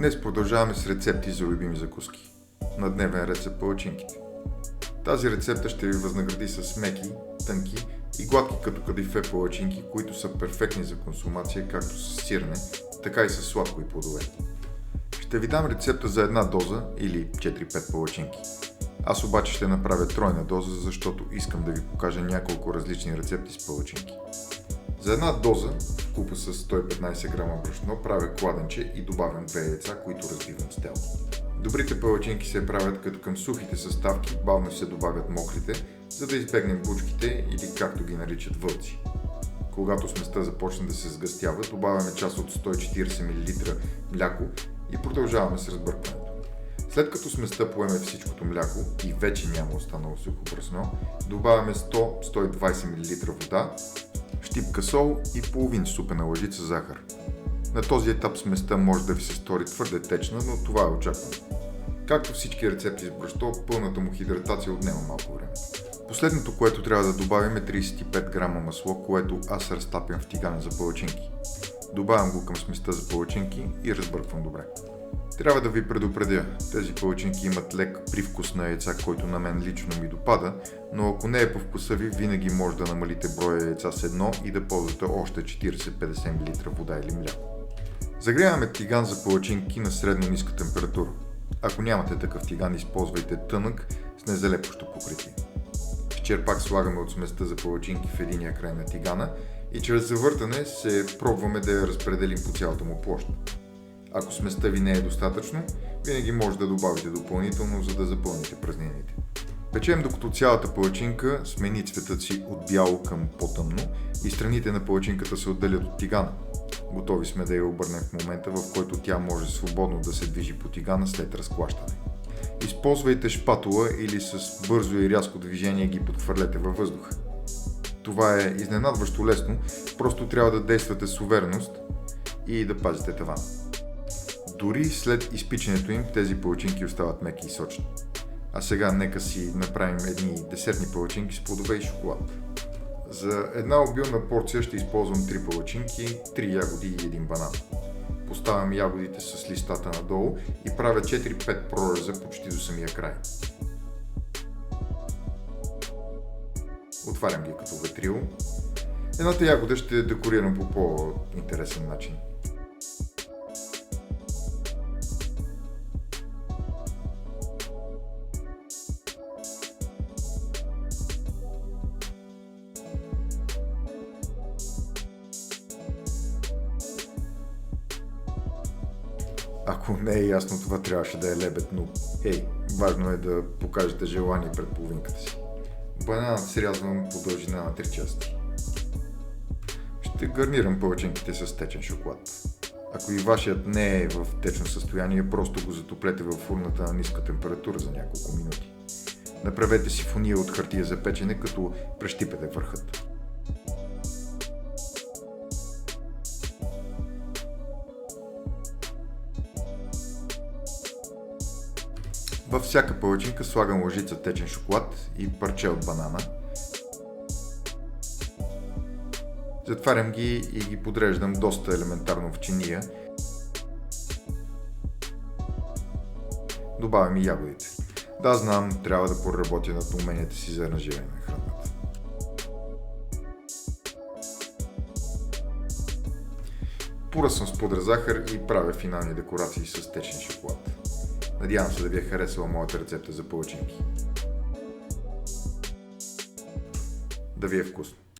Днес продължаваме с рецепти за любими закуски. На дневен ред са палачинките. Тази рецепта ще ви възнагради с меки, тънки и гладки като кадифе палачинки, които са перфектни за консумация както с сирене, така и с сладко и плодове. Ще ви дам рецепта за една доза или 4-5 палачинки. Аз обаче ще направя тройна доза, защото искам да ви покажа няколко различни рецепти с палачинки. За една доза, купа с 115 грама брашно, правя кладенче и добавям 2 яйца, които разбивам с тел. Добрите палачинки се правят като към сухите съставки бавно се добавят мокрите, за да избегнем бучките или както ги наричат вълци. Когато сместа започне да се сгъстява, добавяме част от 140 мл мляко и продължаваме с разбъркването. След като сместа поеме всичкото мляко и вече няма останало сухо брашно, добавяме 100-120 мл вода, щипка сол и половин супена лъжица захар. На този етап сместа може да ви се стори твърде течна, но това е очаквано. Както всички рецепти с брашно, пълната му хидратация отнема малко време. Последното, което трябва да добавим е 35 грама масло, което аз разтапям в тигана за палачинки. Добавям го към сместа за палачинки и разбърквам добре. Трябва да ви предупредя, тези палачинки имат лек привкус на яйца, който на мен лично ми допада, но ако не е по вкуса ви, винаги може да намалите броя яйца с едно и да ползвате още 40-50 мл вода или мляко. Загряваме тиган за палачинки на средно ниска температура. Ако нямате такъв тиган, използвайте тънък с незалепващо покритие. В черпак слагаме от сместа за палачинки в единия край на тигана и чрез завъртане се пробваме да я разпределим по цялата му площ. Ако сместа ви не е достатъчно, винаги може да добавите допълнително, за да запълните празнините. Печем докато цялата палачинка смени цветът си от бяло към по-тъмно и страните на палачинката се отделят от тигана. Готови сме да я обърнем в момента, в който тя може свободно да се движи по тигана след разклащане. Използвайте шпатула или с бързо и рязко движение ги подхвърлете във въздуха. Това е изненадващо лесно, просто трябва да действате с увереност и да пазите тавана. Дори след изпичането им, тези палачинки остават меки и сочни. А сега нека си направим едни десертни палачинки с плодове и шоколад. За една обилна порция ще използвам 3 палачинки, 3 ягоди и 1 банан. Поставям ягодите с листата надолу и правя 4-5 прореза почти до самия край. Отварям ги като ветрило. Едната ягода ще декорирам по по-интересен начин. Ако не е ясно, това трябваше да е лебед, но важно е да покажете желание пред половинката си. Бананът срязвам по дължина на 3 части. Ще гарнирам палачинките с течен шоколад. Ако и вашият не е в течно състояние, просто го затоплете в фурната на ниска температура за няколко минути. Направете си фуния от хартия за печене, като прещипете върхът. Във всяка палачинка слагам лъжица течен шоколад и парче от банана. Затварям ги и ги подреждам доста елементарно в чиния. Добавям и ягодите. Да, знам, трябва да проработя над уменията си за аранжиране на храната. Поръсвам с пудра захар и правя финални декорации с течен шоколад. Надявам се да ви е харесала моята рецепта за палачинки. Да ви е вкусно!